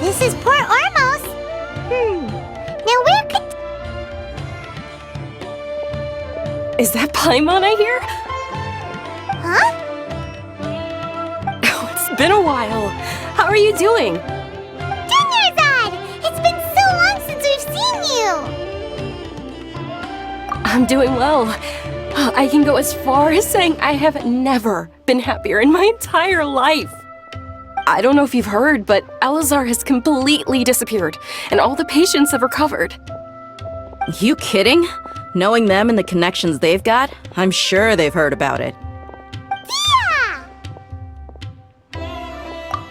This is Port Ormos. Now where could... Is that Paimon I hear? Huh? Oh, it's been a while. How are you doing? Dunyarzad! It's been so long since we've seen you! I'm doing well. I can go as far as saying I have never been happier in my entire life. I don't know if you've heard, but Elazar has completely disappeared, and all the patients have recovered. You kidding? Knowing them and the connections they've got, I'm sure they've heard about it. Yeah!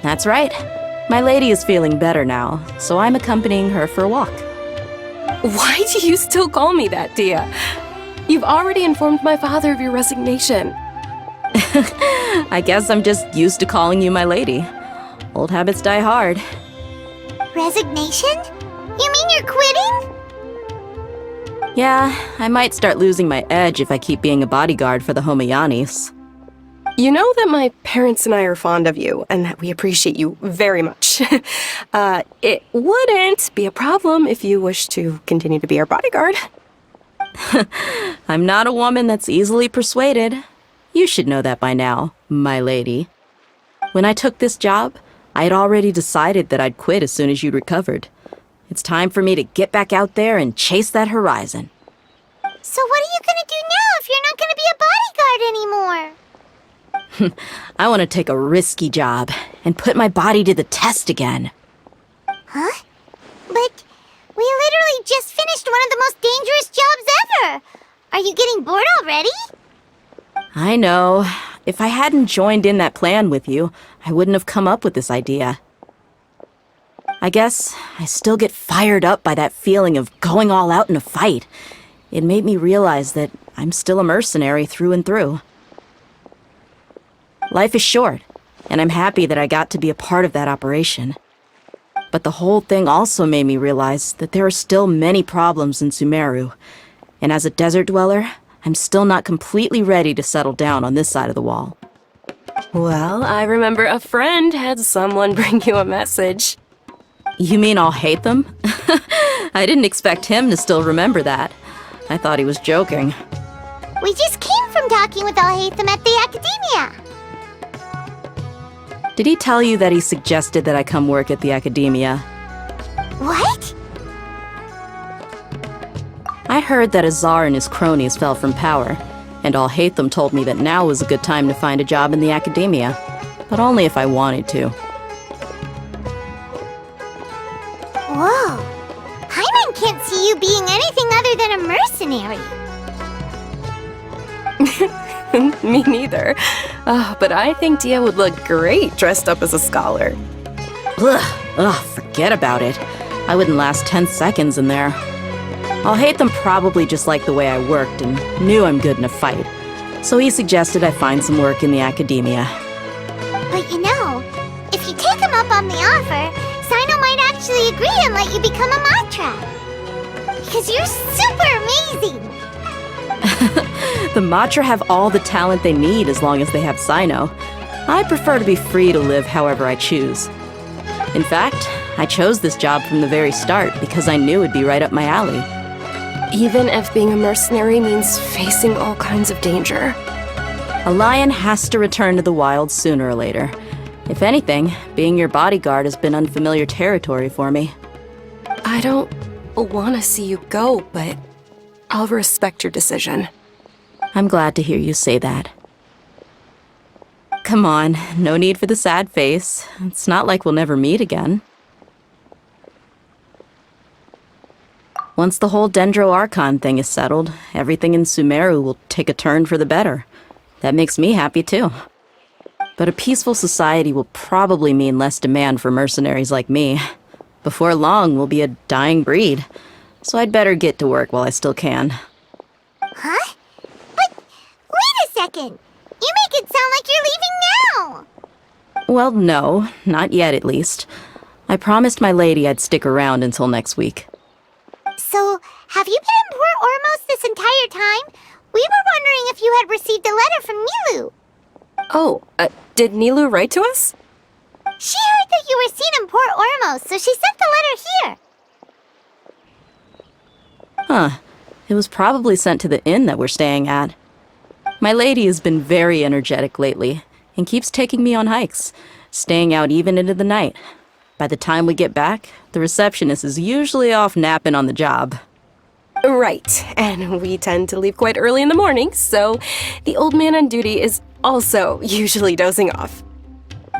That's right. My lady is feeling better now, so I'm accompanying her for a walk. Why do you still call me that, Dia? You've already informed my father of your resignation. I guess I'm just used to calling you my lady. Old habits die hard. Resignation? You mean you're quitting? Yeah, I might start losing my edge if I keep being a bodyguard for the Homayanis. You know that my parents and I are fond of you, and that we appreciate you very much. It wouldn't be a problem if you wish to continue to be our bodyguard. I'm not a woman that's easily persuaded. You should know that by now, my lady. When I took this job, I had already decided that I'd quit as soon as you'd recovered. It's time for me to get back out there and chase that horizon. So what are you gonna do now if you're not gonna be a bodyguard anymore? I want to take a risky job and put my body to the test again. Huh? But we literally just finished one of the most dangerous jobs ever! Are you getting bored already? I know. If I hadn't joined in that plan with you, I wouldn't have come up with this idea. I guess I still get fired up by that feeling of going all out in a fight. It made me realize that I'm still a mercenary through and through. Life is short, and I'm happy that I got to be a part of that operation. But the whole thing also made me realize that there are still many problems in Sumero, and as a desert dweller, I'm still not completely ready to settle down on this side of the wall. Well, I remember a friend had someone bring you a message. You mean al-hайтам? I didn't expect him to still remember that. I thought he was joking. We just came from talking with al-hайтам at the academia. Did he tell you that he suggested that I come work at the academia? What? I heard that Azar and his cronies fell from power, and al-hайтам told me that now was a good time to find a job in the academia, but only if I wanted to. Whoa. Paimon can't see you being anything other than a mercenary. Me neither. But I think Dia would look great dressed up as a scholar. Ugh, forget about it. I wouldn't last 10 seconds in there. Al-hайтам probably just liked the way I worked and knew I'm good in a fight, so he suggested I find some work in the academia. But you know, if you take him up on the offer, Sino might actually agree and let you become a matra. Because you're super amazing. The Matra have all the talent they need as long as they have Sino. I prefer to be free to live however I choose. In fact, I chose this job from the very start because I knew it'd be right up my alley. Even if being a mercenary means facing all kinds of danger. A lion has to return to the wild sooner or later. If anything, being your bodyguard has been unfamiliar territory for me. I don't want to see you go, but I'll respect your decision. I'm glad to hear you say that. Come on, no need for the sad face. It's not like we'll never meet again. Once the whole Dendro Archon thing is settled, everything in Sumero will take a turn for the better. That makes me happy too. But a peaceful society will probably mean less demand for mercenaries like me. Before long, we'll be a dying breed. So I'd better get to work while I still can. Huh? But wait a second! You make it sound like you're leaving now! Well, no, not yet at least. I promised my lady I'd stick around until next week. So, have you been in Port Ormos this entire time? We were wondering if you had received a letter from Nilu. Oh, did Nilu write to us? She heard that you were seen in Port Ormos, so she sent the letter here. Huh. It was probably sent to the inn that we're staying at. My lady has been very energetic lately, and keeps taking me on hikes, staying out even into the night. By the time we get back, the receptionist is usually off napping on the job. Right, and we tend to leave quite early in the morning, so the old man on duty is also usually dozing off.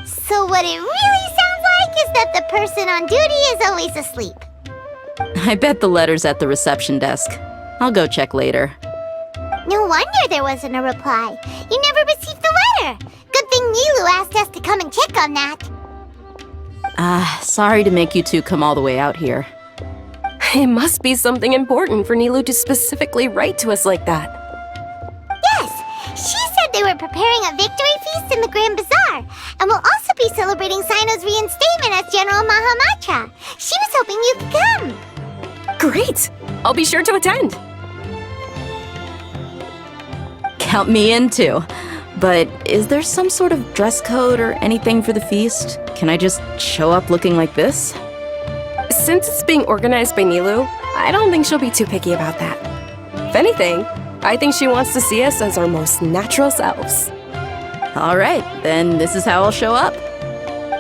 So what it really sounds like is that the person on duty is always asleep. I bet the letter's at the reception desk. I'll go check later. No wonder there wasn't a reply. You never received the letter. Good thing Nilu asked us to come and check on that. Sorry to make you two come all the way out here. It must be something important for Nilu to specifically write to us like that. Yes, she said they were preparing a victory feast in the Grand Bazaar, and will also be celebrating Sino's reinstatement as General Mahamatra. She was hoping you could come. Great! I'll be sure to attend. Count me in too. But is there some sort of dress code or anything for the feast? Can I just show up looking like this? Since it's being organized by Nilu, I don't think she'll be too picky about that. If anything, I think she wants to see us as our most natural selves. All right, then this is how I'll show up.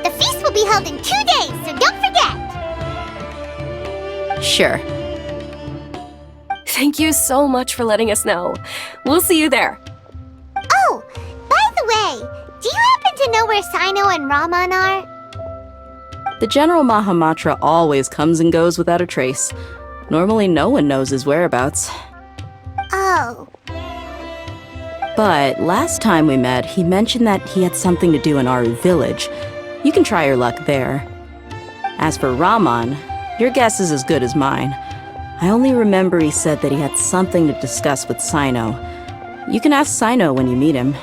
The feast will be held in 2 days, so don't forget. Sure. Thank you so much for letting us know. We'll see you there. Oh, by the way, do you happen to know where Sino and Raman are? The General Mahamatra always comes and goes without a trace. Normally no one knows his whereabouts. Oh. But last time we met, he mentioned that he had something to do in Aru village. You can try your luck there. As for Raman, your guess is as good as mine. I only remember he said that he had something to discuss with Sino. You can ask Sino when you meet him.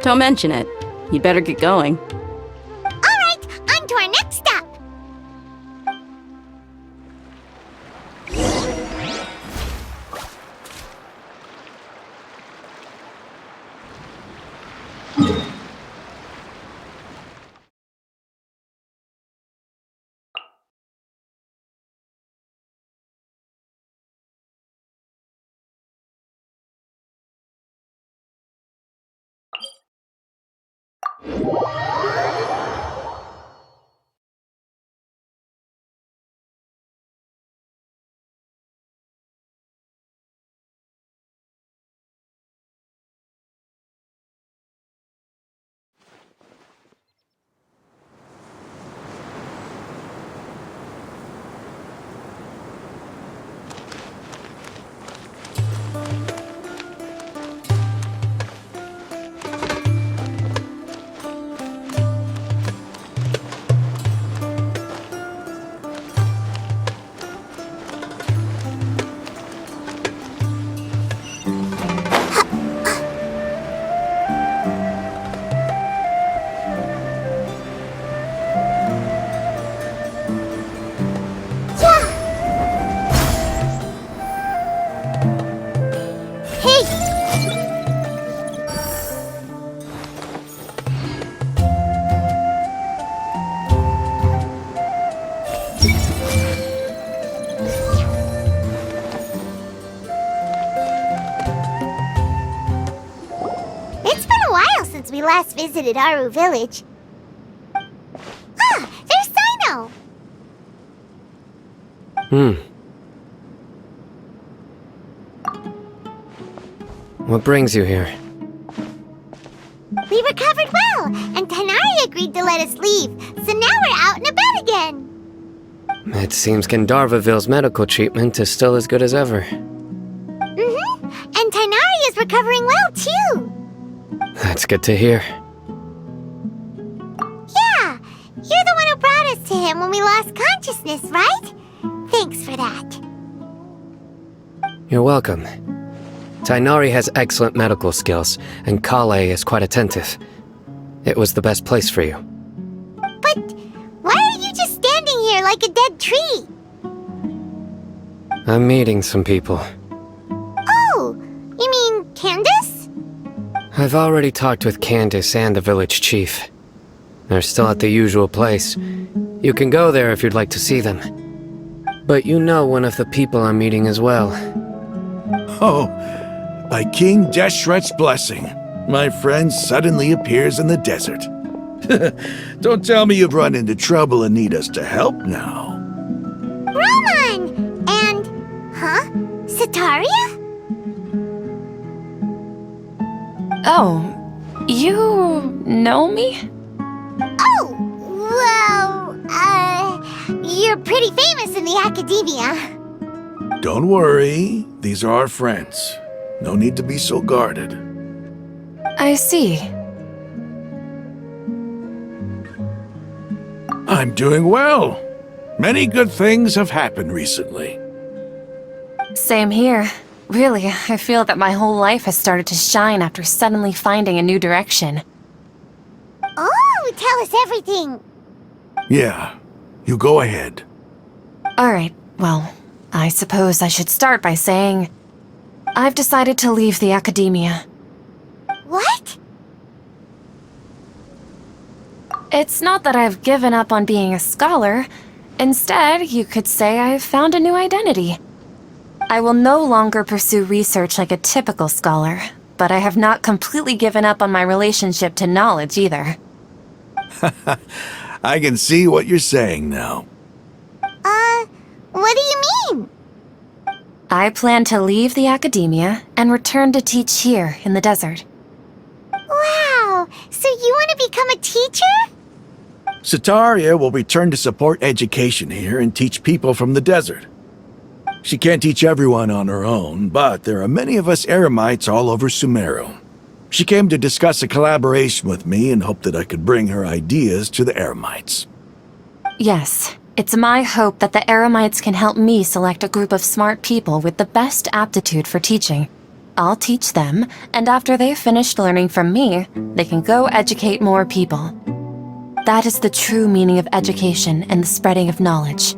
Don't mention it. You'd better get going. All right, on to our next stop. Hey! It's been a while since we last visited Aru village. Ah, there's Sino! What brings you here? We recovered well, and Tanari agreed to let us leave, so now we're out and about again. It seems Gandharvaville's medical treatment is still as good as ever. And Tanari is recovering well, too. That's good to hear. Yeah, you're the one who brought us to him when we lost consciousness, right? Thanks for that. You're welcome. Tainari has excellent medical skills, and Kale is quite attentive. It was the best place for you. But why are you just standing here like a dead tree? I'm meeting some people. Oh, you mean Candace? I've already talked with Candace and the village chief. They're still at the usual place. You can go there if you'd like to see them. But you know one of the people I'm meeting as well. Oh, by King Deshret's blessing, my friend suddenly appears in the desert. Don't tell me you've run into trouble and need us to help now. Roman! And, Sataria? Oh, you know me? Oh, well, you're pretty famous in the academia. Don't worry, these are our friends. No need to be so guarded. I see. I'm doing well. Many good things have happened recently. Same here. Really, I feel that my whole life has started to shine after suddenly finding a new direction. Oh, tell us everything. Yeah, you go ahead. Alright, well, I suppose I should start by saying I've decided to leave the academia. What? It's not that I've given up on being a scholar. Instead, you could say I've found a new identity. I will no longer pursue research like a typical scholar, but I have not completely given up on my relationship to knowledge either. I can see what you're saying now. What do you mean? I plan to leave the academia and return to teach here in the desert. Wow, so you want to become a teacher? Sataria will return to support education here and teach people from the desert. She can't teach everyone on her own, but there are many of us eremites all over Sumero. She came to discuss a collaboration with me and hoped that I could bring her ideas to the eremites. Yes, it's my hope that the eremites can help me select a group of smart people with the best aptitude for teaching. I'll teach them, and after they've finished learning from me, they can go educate more people. That is the true meaning of education and the spreading of knowledge.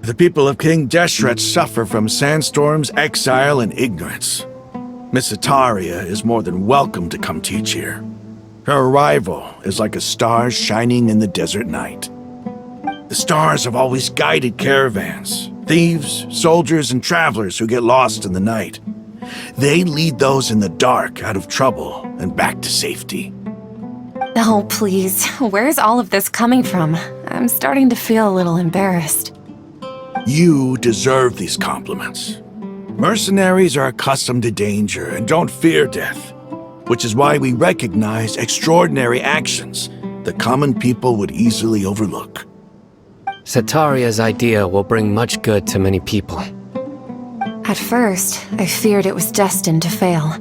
The people of King Deshret suffer from sandstorms, exile, and ignorance. Miss Sataria is more than welcome to come teach here. Her arrival is like a star shining in the desert night. The stars have always guided caravans, thieves, soldiers, and travelers who get lost in the night. They lead those in the dark out of trouble and back to safety. Oh, please, where's all of this coming from? I'm starting to feel a little embarrassed. You deserve these compliments. Mercenaries are accustomed to danger and don't fear death, which is why we recognize extraordinary actions that common people would easily overlook. Sataria's idea will bring much good to many people. At first, I feared it was destined to fail.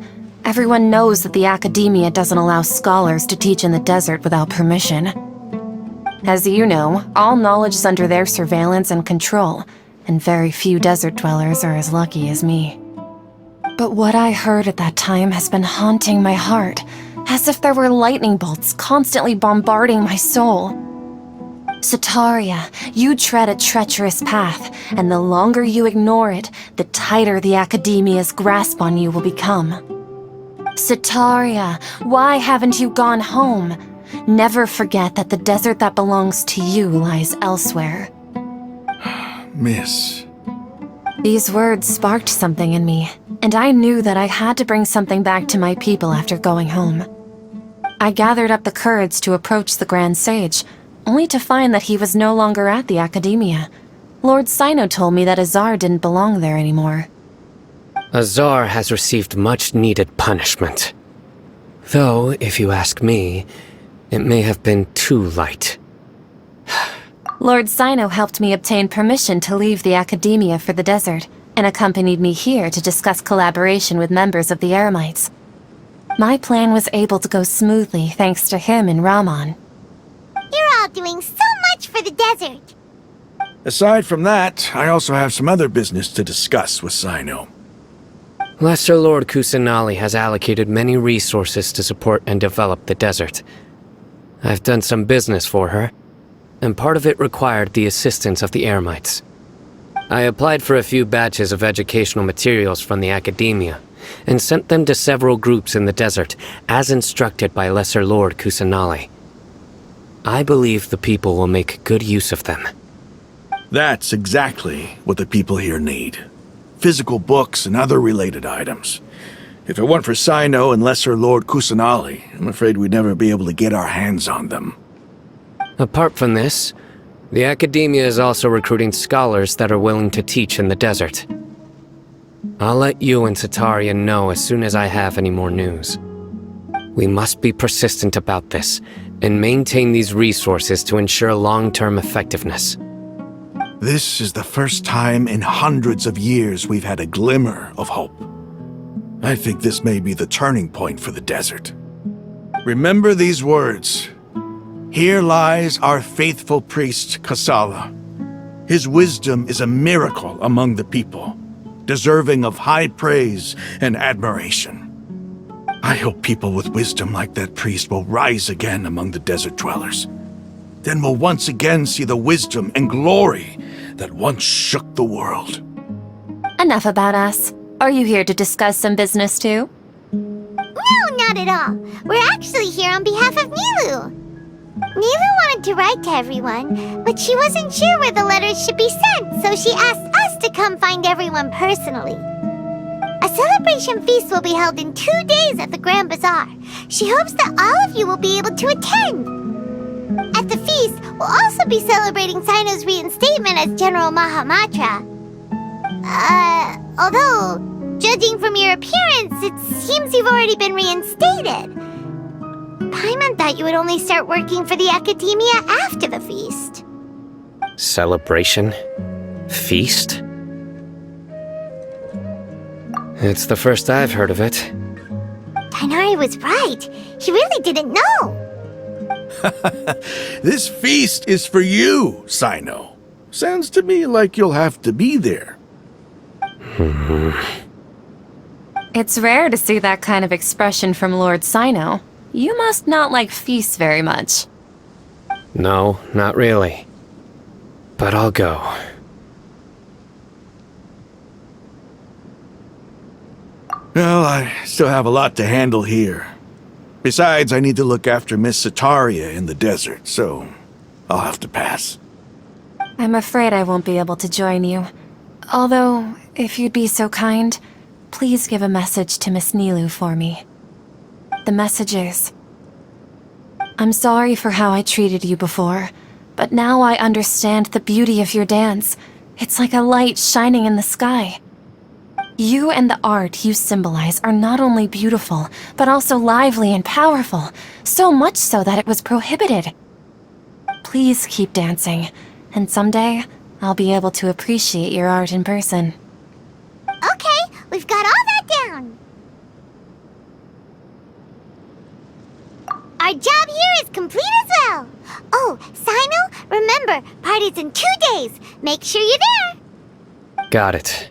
Everyone knows that the academia doesn't allow scholars to teach in the desert without permission. As you know, all knowledge is under their surveillance and control, and very few desert dwellers are as lucky as me. But what I heard at that time has been haunting my heart, as if there were lightning bolts constantly bombarding my soul. Sataria, you tread a treacherous path, and the longer you ignore it, the tighter the Academia's grasp on you will become. Sataria, why haven't you gone home? Never forget that the desert that belongs to you lies elsewhere. Miss. These words sparked something in me, and I knew that I had to bring something back to my people after going home. I gathered up the courage to approach the Grand Sage, only to find that he was no longer at the Academia. Lord Sino told me that Azar didn't belong there anymore. Azar has received much-needed punishment. Though, if you ask me, it may have been too light. Lord Sino helped me obtain permission to leave the Academia for the desert, and accompanied me here to discuss collaboration with members of the Eremites. My plan was able to go smoothly thanks to him and Rahman. You're all doing so much for the desert. Aside from that, I also have some other business to discuss with Sino. Lesser Lord Kusanali has allocated many resources to support and develop the desert. I've done some business for her, and part of it required the assistance of the Eremites. I applied for a few batches of educational materials from the Academia, and sent them to several groups in the desert, as instructed by Lesser Lord Kusanali. I believe the people will make good use of them. That's exactly what the people here need. Physical books and other related items. If it weren't for Sino and Lesser Lord Kusanali, I'm afraid we'd never be able to get our hands on them. Apart from this, the Academia is also recruiting scholars that are willing to teach in the desert. I'll let you and Sataria know as soon as I have any more news. We must be persistent about this, and maintain these resources to ensure long-term effectiveness. This is the first time in hundreds of years we've had a glimmer of hope. I think this may be the turning point for the desert. Remember these words. Here lies our faithful priest, Kasala. His wisdom is a miracle among the people, deserving of high praise and admiration. I hope people with wisdom like that priest will rise again among the desert dwellers. Then we'll once again see the wisdom and glory that once shook the world. Enough about us. Are you here to discuss some business too? No, not at all. We're actually here on behalf of Nilu. Nilu wanted to write to everyone, but she wasn't sure where the letters should be sent, so she asked us to come find everyone personally. A celebration feast will be held in 2 days at the Grand Bazaar. She hopes that all of you will be able to attend. At the feast, we'll also be celebrating Sino's reinstatement as General Mahamatra. Although, judging from your appearance, it seems you've already been reinstated. Paimon thought you would only start working for the Academia after the feast. Celebration? Feast? It's the first I've heard of it. Tainari was right. He really didn't know. This feast is for you, Sino. Sounds to me like you'll have to be there. It's rare to see that kind of expression from Lord Sino. You must not like feasts very much. No, not really. But I'll go. Well, I still have a lot to handle here. Besides, I need to look after Miss Sataria in the desert, so I'll have to pass. I'm afraid I won't be able to join you. Although, if you'd be so kind, please give a message to Miss Nilu for me. The message is, I'm sorry for how I treated you before, but now I understand the beauty of your dance. It's like a light shining in the sky. You and the art you symbolize are not only beautiful, but also lively and powerful, so much so that it was prohibited. Please keep dancing, and someday I'll be able to appreciate your art in person. Okay, we've got all that down. Our job here is complete as well. Oh, Sino, remember, party's in 2 days. Make sure you're there. Got it.